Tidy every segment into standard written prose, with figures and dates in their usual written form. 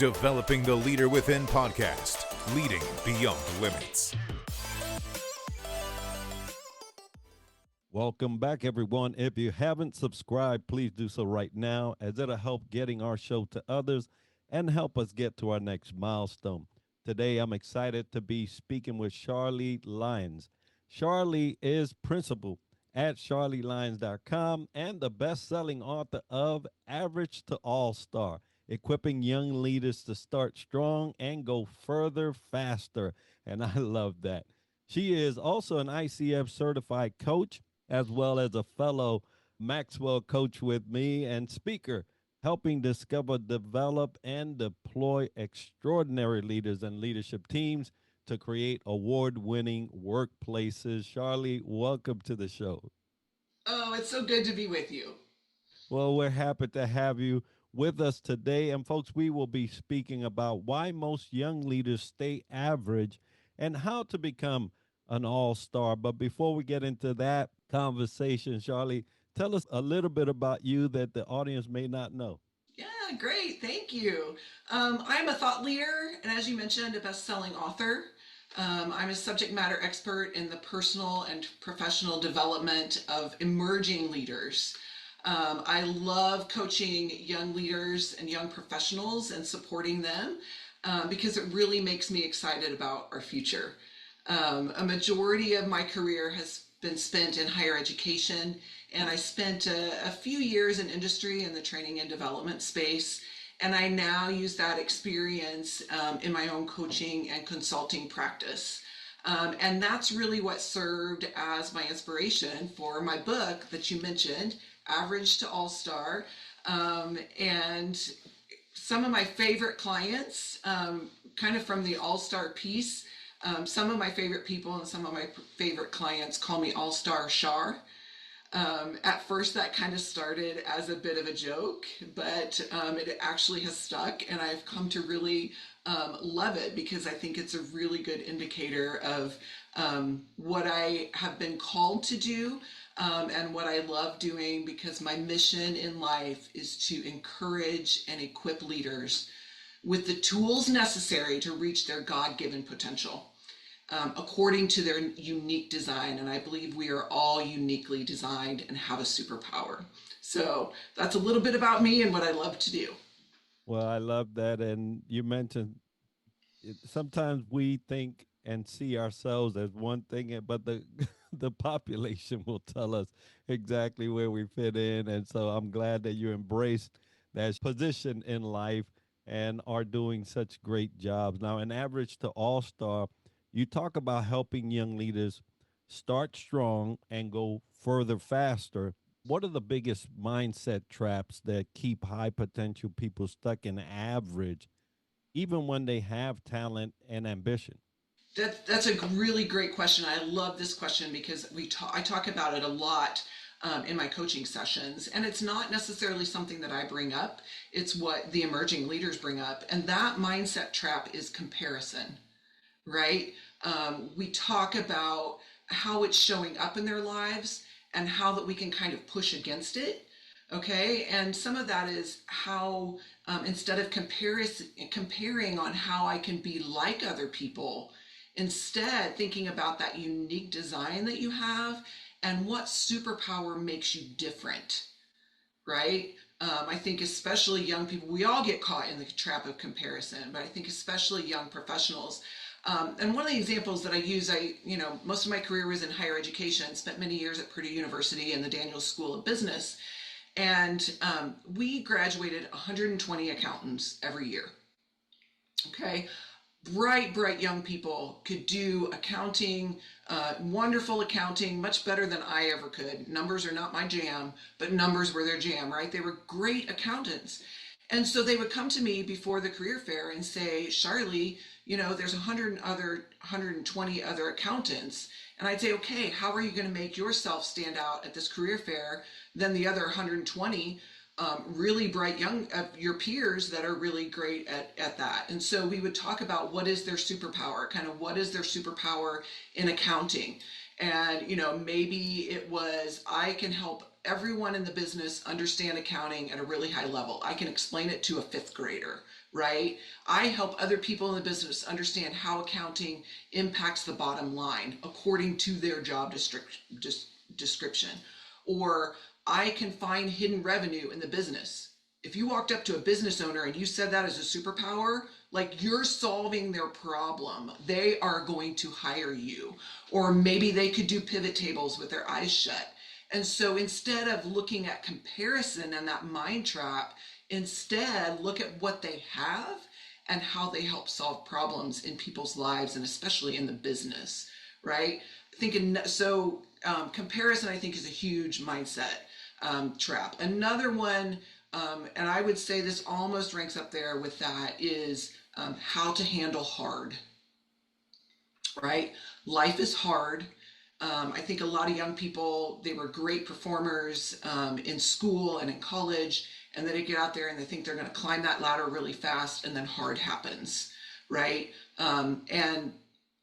Developing the Leader Within podcast, leading beyond limits. Welcome back, everyone. If you haven't subscribed, please do so right now, as it'll help getting our show to others and help us get to our next milestone. Today, I'm excited to be speaking with Sharlee Lyons. Sharlee is principal at SharleeLyons.com and the best-selling author of Average to All-Star, equipping young leaders to start strong and go further faster. And I love that. She is also an ICF certified coach, as well as a fellow Maxwell coach with me and speaker, helping discover, develop, and deploy extraordinary leaders and leadership teams to create award-winning workplaces. Sharlee, welcome to the show. Oh, it's so good to be with you. Well, we're happy to have you with us today. And folks, we will be speaking about why most young leaders stay average and how to become an all-star. But before we get into that conversation, Sharlee, tell us a little bit about you that the audience may not know. Yeah, great. Thank you. I'm a thought leader, and as you mentioned, a best-selling author. I'm a subject matter expert in the personal and professional development of emerging leaders. I love coaching young leaders and young professionals and supporting them because it really makes me excited about our future. A majority of my career has been spent in higher education, and I spent a few years in industry in the training and development space, and I now use that experience in my own coaching and consulting practice. And that's really what served as my inspiration for my book that you mentioned, Average to All-Star. And some of my favorite clients, kind of from the All-Star piece, some of my favorite people and some of my favorite clients call me All-Star Shar. At first that kind of started as a bit of a joke, but it actually has stuck, and I've come to really love it because I think it's a really good indicator of what I have been called to do and what I love doing, because my mission in life is to encourage and equip leaders with the tools necessary to reach their God-given potential. According to their unique design. And I believe we are all uniquely designed and have a superpower. So that's a little bit about me and what I love to do. Well, I love that. And you mentioned sometimes we think and see ourselves as one thing, but the population will tell us exactly where we fit in. And so I'm glad that you embraced that position in life and are doing such great jobs. Now, an Average to All-Star, you talk about helping young leaders start strong and go further faster. What are the biggest mindset traps that keep high potential people stuck in average, even when they have talent and ambition? That's a really great question. I love this question because I talk about it a lot in my coaching sessions, and it's not necessarily something that I bring up. It's what the emerging leaders bring up, and that mindset trap is comparison. Right? We talk about how it's showing up in their lives and how that we can kind of push against it. Okay. And some of that is how, instead of comparing on how I can be like other people, instead thinking about that unique design that you have and what superpower makes you different. Right? I think especially young people, we all get caught in the trap of comparison, but I think especially young professionals. And one of the examples that I use, most of my career was in higher education, spent many years at Purdue University and the Daniels School of Business. And we graduated 120 accountants every year. Okay. Bright young people could do accounting, wonderful accounting, much better than I ever could. Numbers are not my jam, but numbers were their jam, right? They were great accountants. And so they would come to me before the career fair and say, Sharlee, there's 120 other accountants. And I'd say, okay, how are you going to make yourself stand out at this career fair than the other 120 really bright young your peers that are really great at that? And so we would talk about what is their superpower, kind of what is their superpower in accounting. And, maybe it was, I can help everyone in the business understand accounting at a really high level. I can explain it to a fifth grader, right? I help other people in the business understand how accounting impacts the bottom line according to their job description. Or I can find hidden revenue in the business. If you walked up to a business owner and you said that as a superpower, like you're solving their problem, they are going to hire you. Or maybe they could do pivot tables with their eyes shut. And so instead of looking at comparison and that mind trap, instead look at what they have and how they help solve problems in people's lives and especially in the business, right? Comparison, I think, is a huge mindset trap. Another one, and I would say this almost ranks up there with that, is how to handle hard, right? Life is hard. I think a lot of young people, they were great performers in school and in college, and then they get out there and they think they're going to climb that ladder really fast, and then hard happens, right? And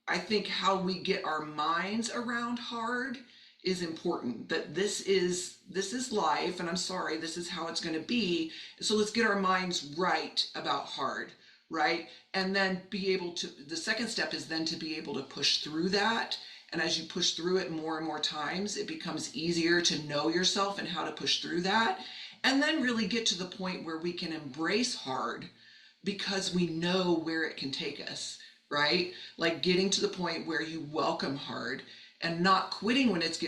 I think how we get our minds around hard is important. That this is life, and I'm sorry, this is how it's going to be. So let's get our minds right about hard, right? And then be able to. The second step is then to be able to push through that. And as you push through it more and more times, it becomes easier to know yourself and how to push through that. And then really get to the point where we can embrace hard because we know where it can take us, right? Like getting to the point where you welcome hard and not quitting when it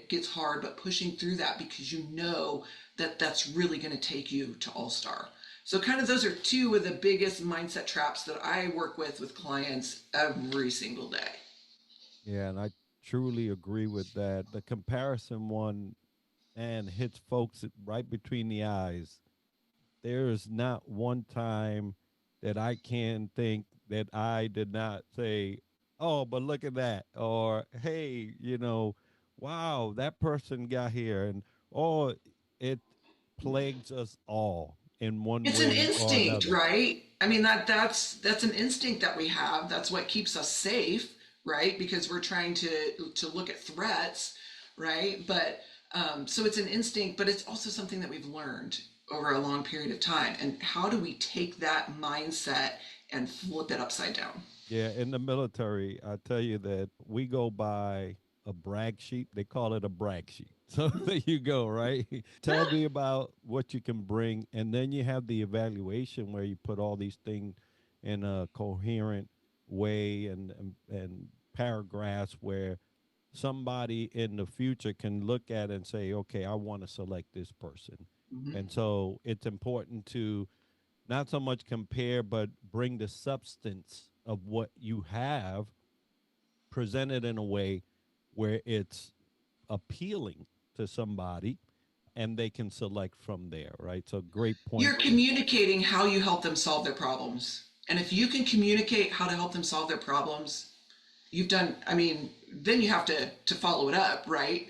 gets hard, but pushing through that because you know that that's really going to take you to All-Star. So kind of those are two of the biggest mindset traps that I work with clients every single day. Yeah, and I truly agree with that. The comparison one and hits folks right between the eyes. There is not one time that I can think that I did not say, "Oh, but look at that," or "Hey, wow, that person got here," and oh, it plagues us all in one It's an way or instinct, another. right? I mean, that's an instinct that we have. That's what keeps us safe, right? Because we're trying to look at threats, right? But so it's an instinct, but it's also something that we've learned over a long period of time. And how do we take that mindset and flip it upside down? Yeah, in the military, I tell you that we go by a brag sheet. They call it a brag sheet. So there you go, right? Tell me about what you can bring. And then you have the evaluation where you put all these things in a coherent way and paragraphs where somebody in the future can look at and say, okay, I want to select this person. Mhm. And so it's important to not so much compare, but bring the substance of what you have presented in a way where it's appealing to somebody and they can select from there, right? So, great point You're there. communicating how you help them solve their problems. And if you can communicate how to help them solve their problems, you've done, I mean, then you have to follow it up, right?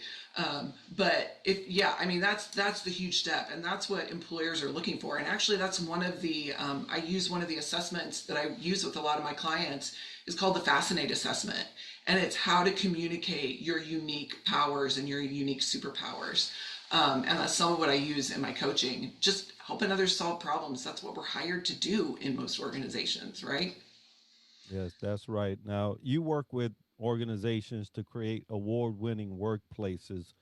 But if, yeah, I mean, that's the huge step, and that's what employers are looking for. And actually, that's one of the, I use one of the assessments that I use with a lot of my clients is called the Fascinate assessment. And it's how to communicate your unique powers and your unique superpowers. And that's some of what I use in my coaching, just helping others solve problems. That's what we're hired to do in most organizations, right? Yes, that's right. Now, you work with organizations to create award winning workplaces.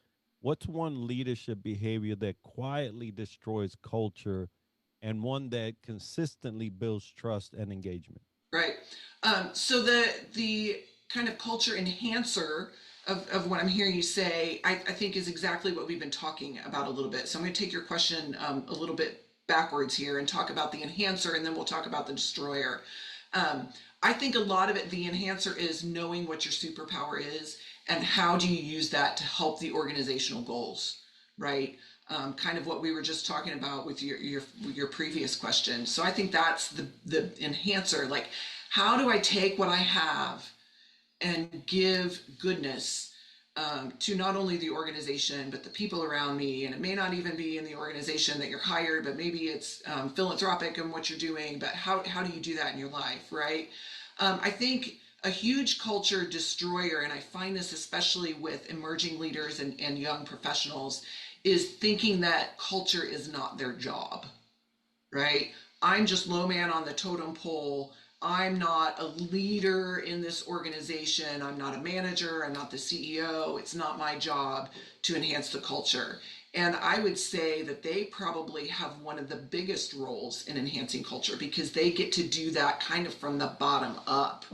What's one leadership behavior that quietly destroys culture and one that consistently builds trust and engagement? Right. So the kind of culture enhancer of what I'm hearing you say, I think is exactly what we've been talking about a little bit. So I'm going to take your question a little bit backwards here and talk about the enhancer, and then we'll talk about the destroyer. I think a lot of it, the enhancer is knowing what your superpower is and how do you use that to help the organizational goals, right? Kind of what we were just talking about with your previous question. So I think that's the enhancer. Like, how do I take what I have and give goodness to not only the organization but the people around me? And it may not even be in the organization that you're hired, but maybe it's philanthropic in what you're doing. But how do you do that in your life, right? I think a huge culture destroyer, and I find this especially with emerging leaders and young professionals, is thinking that culture is not their job, right? I'm just low man on the totem pole. I'm not a leader in this organization. I'm not a manager. I'm not the CEO. It's not my job to enhance the culture. And I would say that they probably have one of the biggest roles in enhancing culture because they get to do that kind of from the bottom up,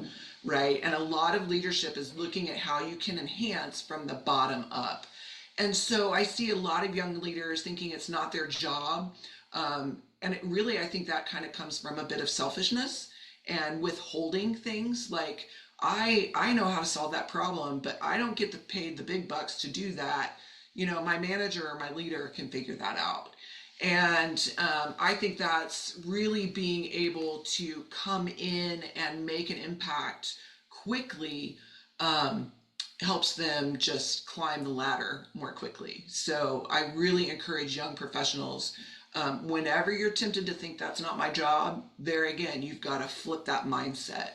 right? And a lot of leadership is looking at how you can enhance from the bottom up. And so I see a lot of young leaders thinking it's not their job. And it really, I think that kind of comes from a bit of selfishness and withholding things like, I know how to solve that problem, but I don't get paid the big bucks to do that. My manager or my leader can figure that out. And I think that's really being able to come in and make an impact quickly, helps them just climb the ladder more quickly. So I really encourage young professionals, whenever you're tempted to think that's not my job, there again, you've got to flip that mindset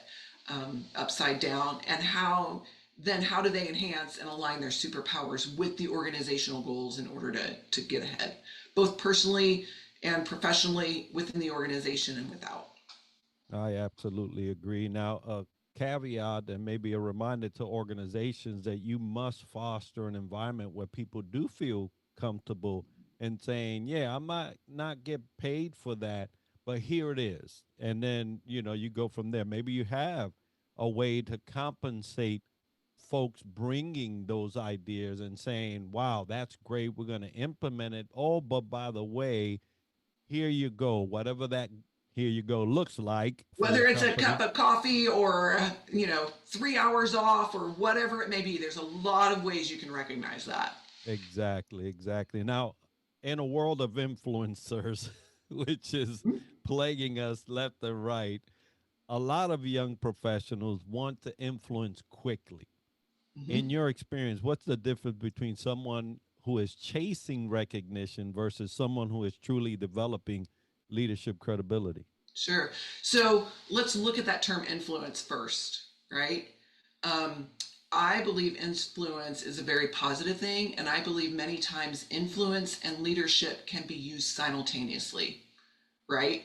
upside down. And how do they enhance and align their superpowers with the organizational goals in order to get ahead, both personally and professionally within the organization and without. I absolutely agree. Now, a caveat and maybe a reminder to organizations that you must foster an environment where people do feel comfortable in saying, yeah, I might not get paid for that, but here it is. And then, you go from there. Maybe you have a way to compensate folks bringing those ideas and saying, wow, that's great. We're going to implement it. Oh, but by the way, here you go. Whatever that here you go looks like for your Whether it's a company. cup of coffee or, 3 hours off or whatever it may be, there's a lot of ways you can recognize that. Exactly, exactly. Now, in a world of influencers, which is plaguing us left and right, a lot of young professionals want to influence quickly. In Mm-hmm. your experience, what's the difference between someone who is chasing recognition versus someone who is truly developing leadership credibility? Sure. So let's look at that term influence first, right? Um, I believe influence is a very positive thing, and I believe many times influence and leadership can be used simultaneously, right?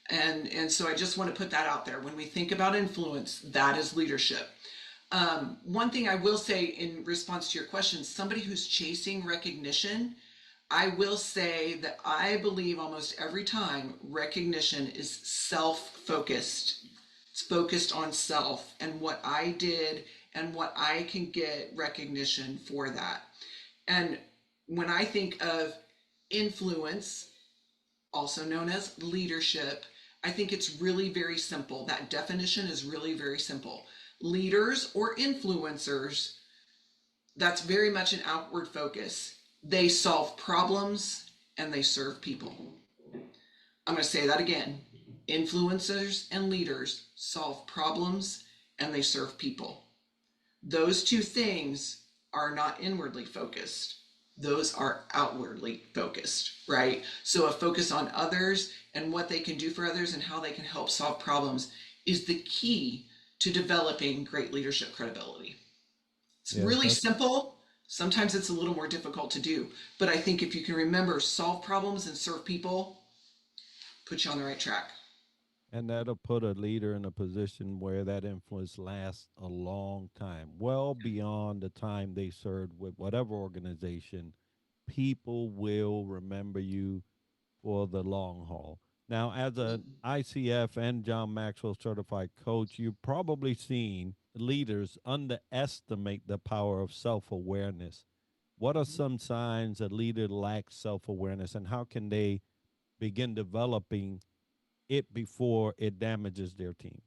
And so I just want to put that out there. When we think about influence, that is leadership. One thing I will say in response to your question, somebody who's chasing recognition, I will say that I believe almost every time recognition is self-focused. It's focused on self and what I did and what I can get recognition for that. And when I think of influence, also known as leadership, I think it's really very simple. That definition is really very simple. Leaders or influencers, that's very much an outward focus. They solve problems and they serve people. I'm going to say that again. Influencers and leaders solve problems and they serve people. Those two things are not inwardly focused. Those are outwardly focused, right? So a focus on others and what they can do for others and how they can help solve problems is the key to developing great leadership credibility. It's Yes, really that's simple. Sometimes it's a little more difficult to do, but I think if you can remember solve problems and serve people, put you on the right track. and that'll put a leader in a position where that influence lasts a long time, well beyond the time they served with whatever organization. People will remember you for the long haul. Now, as an ICF and John Maxwell certified coach, you've probably seen leaders underestimate the power of self awareness. What are some signs a leader lacks self awareness, and how can they begin developing it before it damages their team?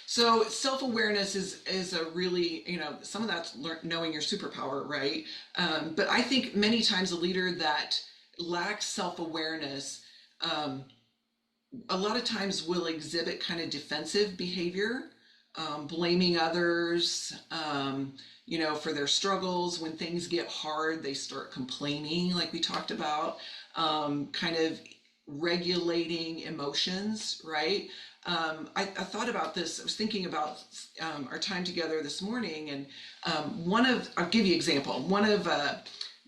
So self-awareness is a really, some of that's knowing your superpower, right? But I think many times a leader that lacks self-awareness, a lot of times will exhibit kind of defensive behavior, blaming others, for their struggles. When things get hard, they start complaining, like we talked about, kind of regulating emotions, right? I thought about this. I was thinking about our time together this morning, and I'll give you an example. One of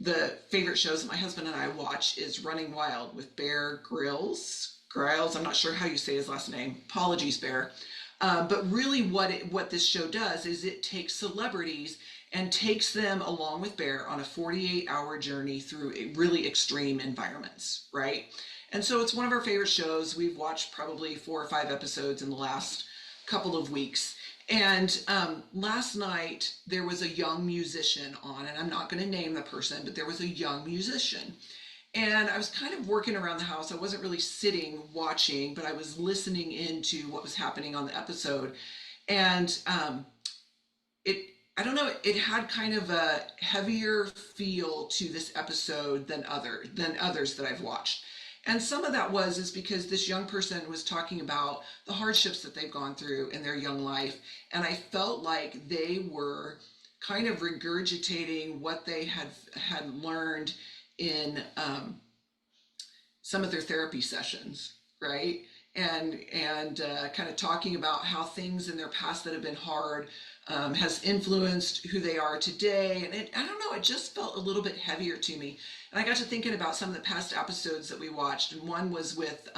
the favorite shows that my husband and I watch is Running Wild with Bear Grylls. Griles. I'm not sure how you say his last name. Apologies, Bear. But really, what this show does is it takes celebrities and takes them along with Bear on a 48-hour journey through really extreme environments, right? And so it's one of our favorite shows. We've watched probably 4 or 5 episodes in the last couple of weeks. And last night there was a young musician on, and I'm not going to name the person, but there was a young musician. And I was kind of working around the house. I wasn't really sitting watching, but I was listening into what was happening on the episode. And it, I don't know, it had kind of a heavier feel to this episode than others that I've watched. And some of that is because this young person was talking about the hardships that they've gone through in their young life. And I felt like they were kind of regurgitating what they had learned in some of their therapy sessions, right? And kind of talking about how things in their past that have been hard has influenced who they are today. And I don't know, it just felt a little bit heavier to me. And I got to thinking about some of the past episodes that we watched, and one was with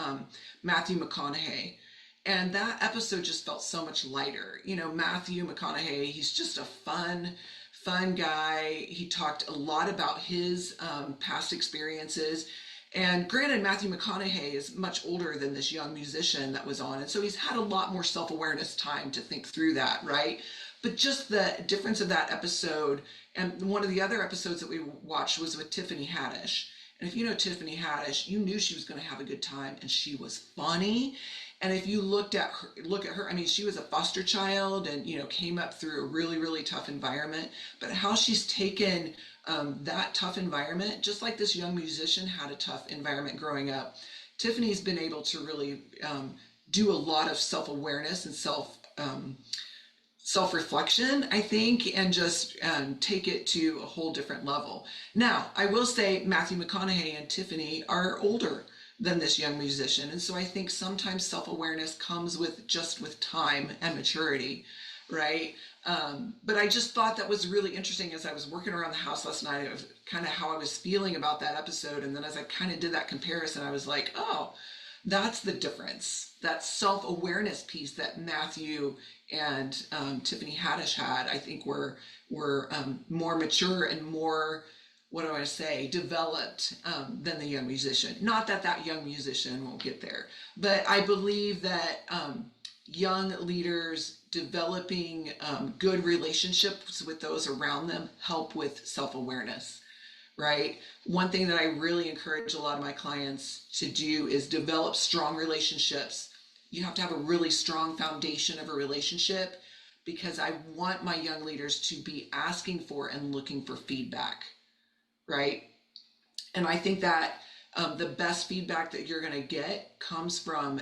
Matthew McConaughey. And that episode just felt so much lighter. You know, Matthew McConaughey, he's just a fun guy. He talked a lot about his past experiences. And granted, Matthew McConaughey is much older than this young musician that was on. And so he's had a lot more self-awareness time to think through that, right? But just the difference of that episode, and one of the other episodes that we watched was with Tiffany Haddish. And if you know Tiffany Haddish, you knew she was going to have a good time, and she was funny. And if you look at her, I mean, she was a foster child and, you know, came up through a really, really tough environment. But how she's taken that tough environment, just like this young musician had a tough environment growing up, Tiffany's been able to really do a lot of self-awareness and self-reflection, I think, and just take it to a whole different level. Now, I will say Matthew McConaughey and Tiffany are older than this young musician. And so I think sometimes self-awareness comes with time and maturity, right? But I just thought that was really interesting as I was working around the house last night, of kind of how I was feeling about that episode. And then as I kind of did that comparison, I was like, oh, that's the difference. That self-awareness piece that Matthew and Tiffany Haddish had, I think were more mature and more, what do I say, developed than the young musician. Not that that young musician won't get there, but I believe that young leaders developing good relationships with those around them help with self-awareness, right? One thing that I really encourage a lot of my clients to do is develop strong relationships. You have to have a really strong foundation of a relationship, because I want my young leaders to be asking for and looking for feedback, right? And I think that the best feedback that you're going to get comes from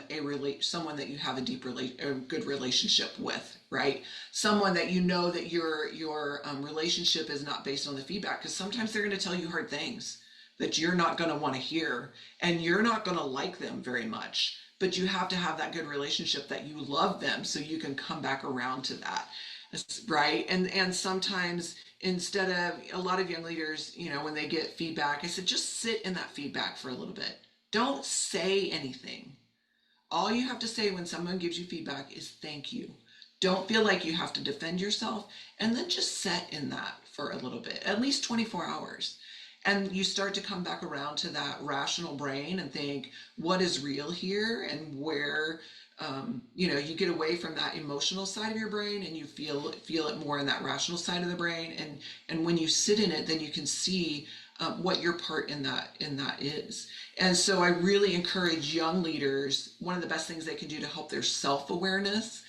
someone that you have a good relationship with, right? Someone that you know that your relationship is not based on the feedback, because sometimes they're going to tell you hard things that you're not going to want to hear, and you're not going to like them very much. But you have to have that good relationship that you love them, so you can come back around to that, right? And sometimes, instead of, a lot of young leaders, you know, when they get feedback, I said, just sit in that feedback for a little bit. Don't say anything. All you have to say when someone gives you feedback is thank you. Don't feel like you have to defend yourself, and then just sit in that for a little bit, at least 24 hours. And you start to come back around to that rational brain and think, what is real here, and where, you know, you get away from that emotional side of your brain and you feel it more in that rational side of the brain. And when you sit in it, then you can see what your part in that is. And so I really encourage young leaders, one of the best things they can do to help their self-awareness,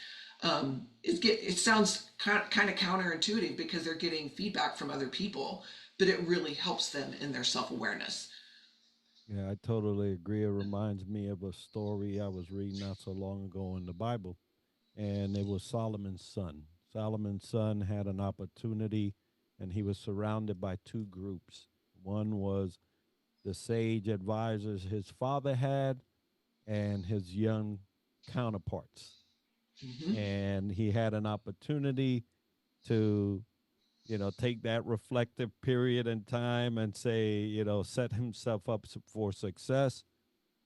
it sounds kind of counterintuitive because they're getting feedback from other people, but it really helps them in their self-awareness. Yeah, I totally agree. It reminds me of a story I was reading not so long ago in the Bible, and it was Solomon's son. Solomon's son had an opportunity, and he was surrounded by two groups. One was the sage advisors his father had, and his young counterparts. Mm-hmm. And he had an opportunity to, take that reflective period in time and say, set himself up for success.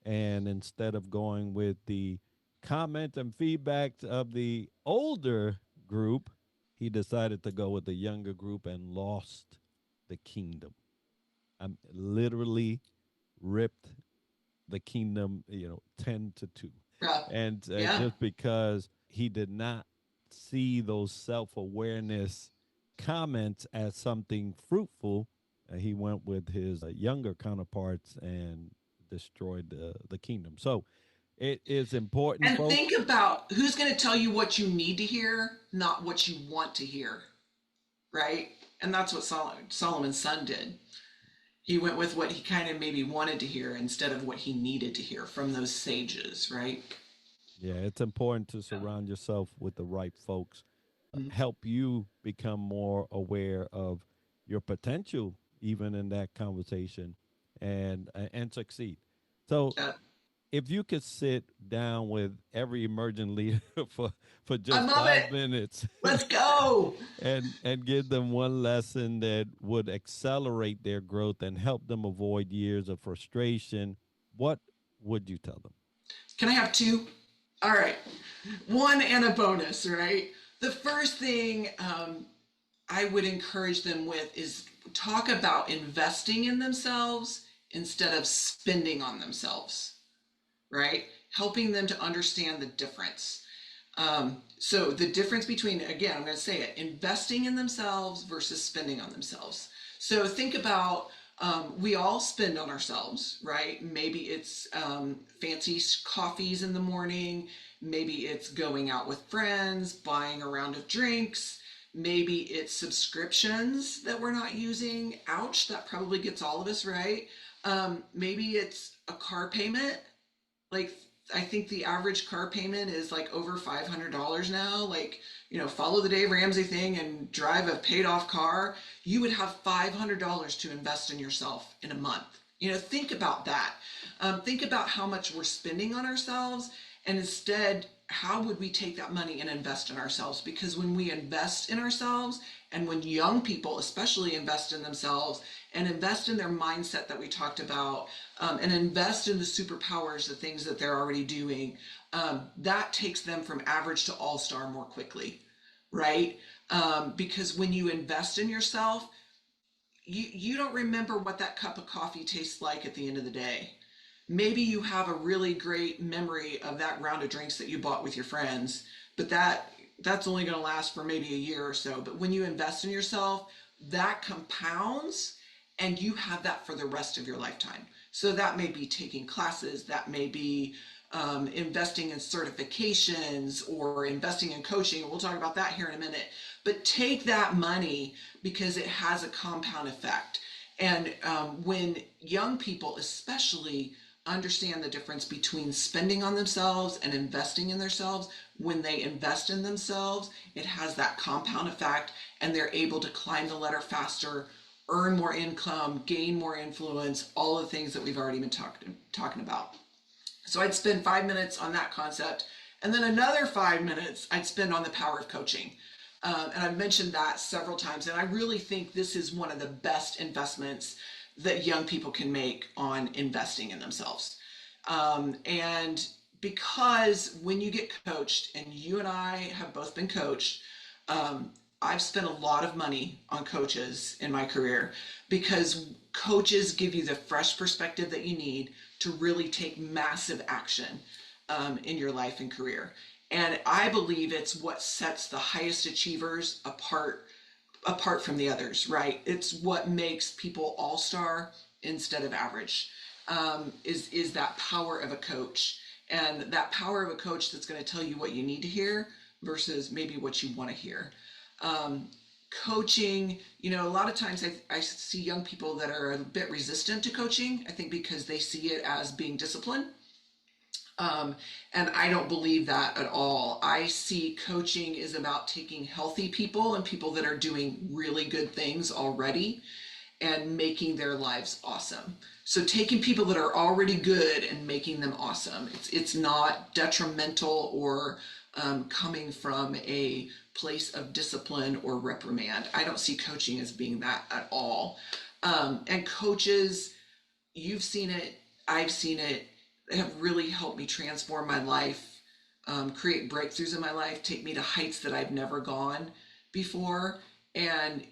And instead of going with the comment and feedback of the older group, he decided to go with the younger group and lost the kingdom. I'm literally ripped the kingdom, 10-2. Yeah. And Yeah. just because he did not see those self awareness comments as something fruitful, he went with his younger counterparts and destroyed the kingdom. So it is important, And folks. think about who's going to tell you what you need to hear, not what you want to hear, right? And that's what Solomon's son did. He went with what he kind of maybe wanted to hear instead of what he needed to hear from those sages, right? Yeah, it's important to surround yourself with the right folks, Mhm. help you become more aware of your potential, even in that conversation, and succeed. So, Yeah. if you could sit down with every emerging leader for I just love it. 5 minutes Let's go. and give them one lesson that would accelerate their growth and help them avoid years of frustration, what would you tell them? Can I have two? All right. One and a bonus, right? The first thing I would encourage them with is talk about investing in themselves instead of spending on themselves, right? Helping them to understand the difference. So the difference between, again, I'm going to say it, investing in themselves versus spending on themselves. So think about, we all spend on ourselves, right? Maybe it's fancy coffees in the morning. Maybe it's going out with friends, buying a round of drinks. Maybe it's subscriptions that we're not using. Ouch, that probably gets all of us, right? Maybe it's a car payment. Like, I think the average car payment is like over $500 now. Like, follow the Dave Ramsey thing and drive a paid off car. You would have $500 to invest in yourself in a month. Think about that. Think about how much we're spending on ourselves, and instead, how would we take that money and invest in ourselves? Because when we invest in ourselves, and when young people especially invest in themselves and invest in their mindset that we talked about, and invest in the superpowers, the things that they're already doing, that takes them from average to all-star more quickly, right? Because when you invest in yourself, you don't remember what that cup of coffee tastes like at the end of the day. Maybe you have a really great memory of that round of drinks that you bought with your friends, but that's only going to last for maybe a year or so. But when you invest in yourself, that compounds, and you have that for the rest of your lifetime. So that may be taking classes, that may be investing in certifications or investing in coaching. We'll talk about that here in a minute. But take that money because it has a compound effect. And when young people especially understand the difference between spending on themselves and investing in themselves, when they invest in themselves, it has that compound effect, and they're able to climb the ladder faster, earn more income, gain more influence, all the things that we've already been talking about. So I'd spend 5 minutes on that concept, and then another 5 minutes I'd spend on the power of coaching. And I've mentioned that several times, and I really think this is one of the best investments that young people can make on investing in themselves. And because when you get coached, and you and I have both been coached, I've spent a lot of money on coaches in my career because coaches give you the fresh perspective that you need to really take massive action in your life and career. And I believe it's what sets the highest achievers apart from the others, right? It's what makes people all-star instead of average, is that power of a coach. And that power of a coach that's going to tell you what you need to hear versus maybe what you want to hear. Coaching, a lot of times I see young people that are a bit resistant to coaching, I think because they see it as being discipline. And I don't believe that at all. I see coaching is about taking healthy people and people that are doing really good things already and making their lives awesome. So taking people that are already good and making them awesome. It's not detrimental or coming from a place of discipline or reprimand. I don't see coaching as being that at all. And coaches, you've seen it, I've seen it. that have really helped me transform my life, create breakthroughs in my life, take me to heights that I've never gone before. And,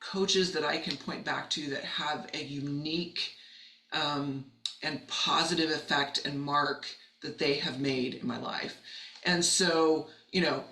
coaches that I can point back to that have a unique and positive effect and mark that they have made in my life. And so,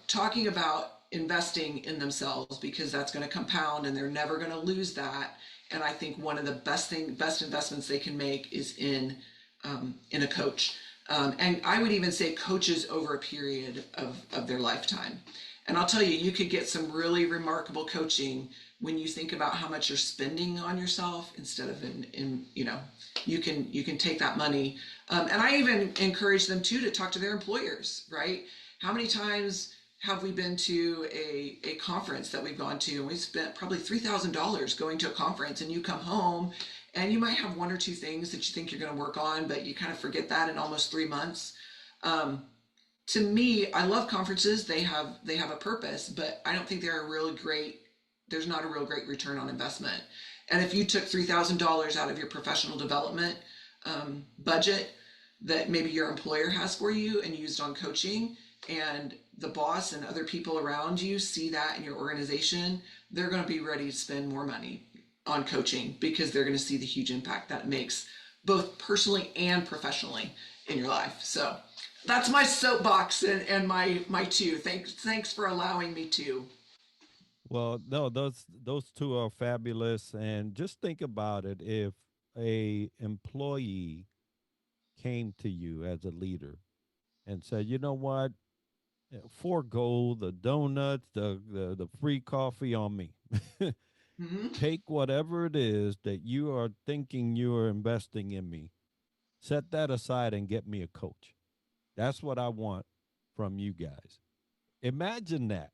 talking about investing in themselves, because that's going to compound and they're never going to lose that. And I think one of the best investments they can make is in a coach. And I would even say coaches over a period of their lifetime. And I'll tell you, you could get some really remarkable coaching when you think about how much you're spending on yourself instead of you can take that money. And I even encourage them too to talk to their employers, right? How many times have we been to a conference that we've gone to and we spent probably $3,000 going to a conference, and you come home and you might have one or two things that you think you're going to work on, but you kind of forget that in almost 3 months. To me, I love conferences. They have a purpose, but I don't think there's not a real great return on investment. And if you took $3,000 out of your professional development budget that maybe your employer has for you and used on coaching, and the boss and other people around you see that in your organization, they're going to be ready to spend more money on coaching because they're going to see the huge impact that it makes both personally and professionally in your life. So that's my soapbox and my two. Thanks for allowing me to. Well, no, those two are fabulous. And just think about it. If a employee came to you as a leader and said, you know what, forego the donuts, the free coffee on me. Mm-hmm. Take whatever it is that you are thinking you are investing in me, set that aside and get me a coach. That's what I want from you guys. Imagine that.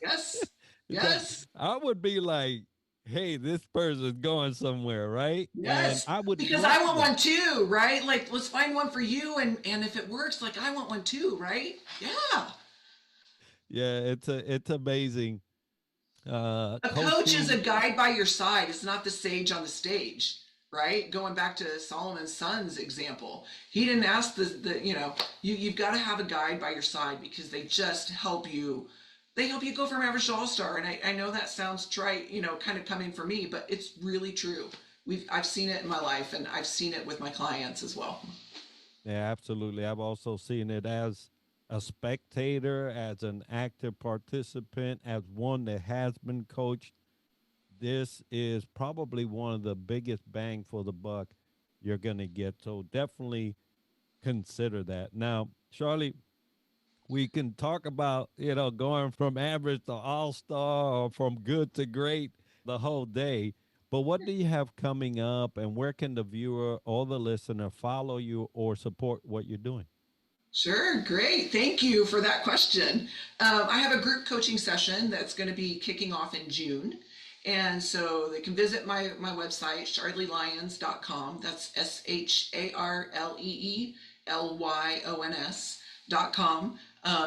Yes. That Yes. I would be like, hey, this person's going somewhere, right? And Yes. I would Because I love want that. one too, right? Like, let's find one for you, and if it works, like, I want one too, right? Yeah. Yeah, it's amazing. A coach is a Coaching. guide by your side. It's not the sage on the stage, right? Going back to Solomon's son's example, he didn't ask you've got to have a guide by your side because they just help you. They help you go from average to all star. And I know that sounds trite, kind of coming from me, but it's really true. I've seen it in my life, and I've seen it with my clients as well. Yeah, absolutely. I've also seen it as a spectator, as an active participant, as one that has been coached. This is probably one of the biggest bang for the buck you're going to get. So definitely consider that. Now, Sharlee, we can talk about, going from average to all star or from good to great the whole day. But what do you have coming up, and where can the viewer or the listener follow you or support what you're doing? Sure, great. Thank you for that question. I have a group coaching session that's going to be kicking off in June. And so they can visit my website, sharleelyons.com. That's SHARLEELYONS.com.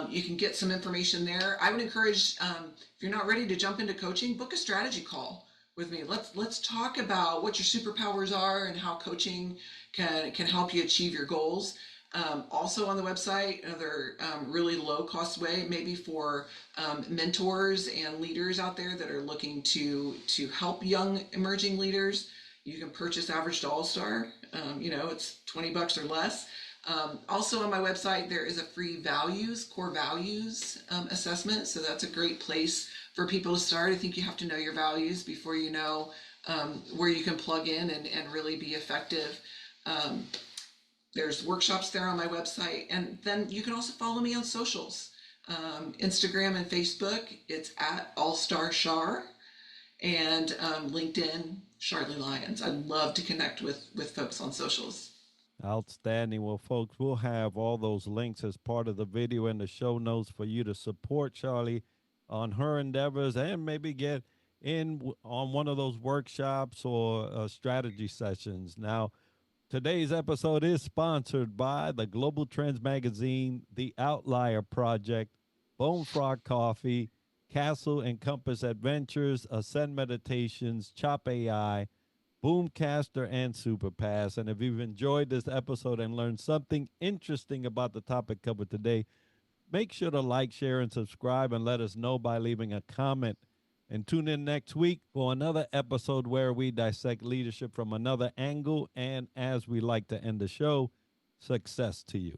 You can get some information there. I would encourage, if you're not ready to jump into coaching, book a strategy call with me. Let's talk about what your superpowers are and how coaching can help you achieve your goals. Also on the website, another really low cost way, maybe for mentors and leaders out there that are looking to help young emerging leaders. You can purchase Average to All Star. It's $20 or less. Also on my website, there is a free core values assessment. So that's a great place for people to start. I think you have to know your values before you know where you can plug in and really be effective. There's workshops there on my website. And then you can also follow me on socials. Instagram and Facebook, it's at AllStarShar, and LinkedIn, Sharlee Lyons. I'd love to connect with folks on socials. Outstanding. Well, folks, we'll have all those links as part of the video in the show notes for you to support Sharlee on her endeavors and maybe get in on one of those workshops or strategy sessions. Now, today's episode is sponsored by the Global Trends Magazine, The Outlier Project, Bone Frog Coffee, Castle and Compass Adventures, Ascend Meditations, Chop AI, Boomcaster, and Superpass. And if you've enjoyed this episode and learned something interesting about the topic covered today, make sure to like, share, and subscribe, and let us know by leaving a comment. And tune in next week for another episode where we dissect leadership from another angle. And as we like to end the show, success to you.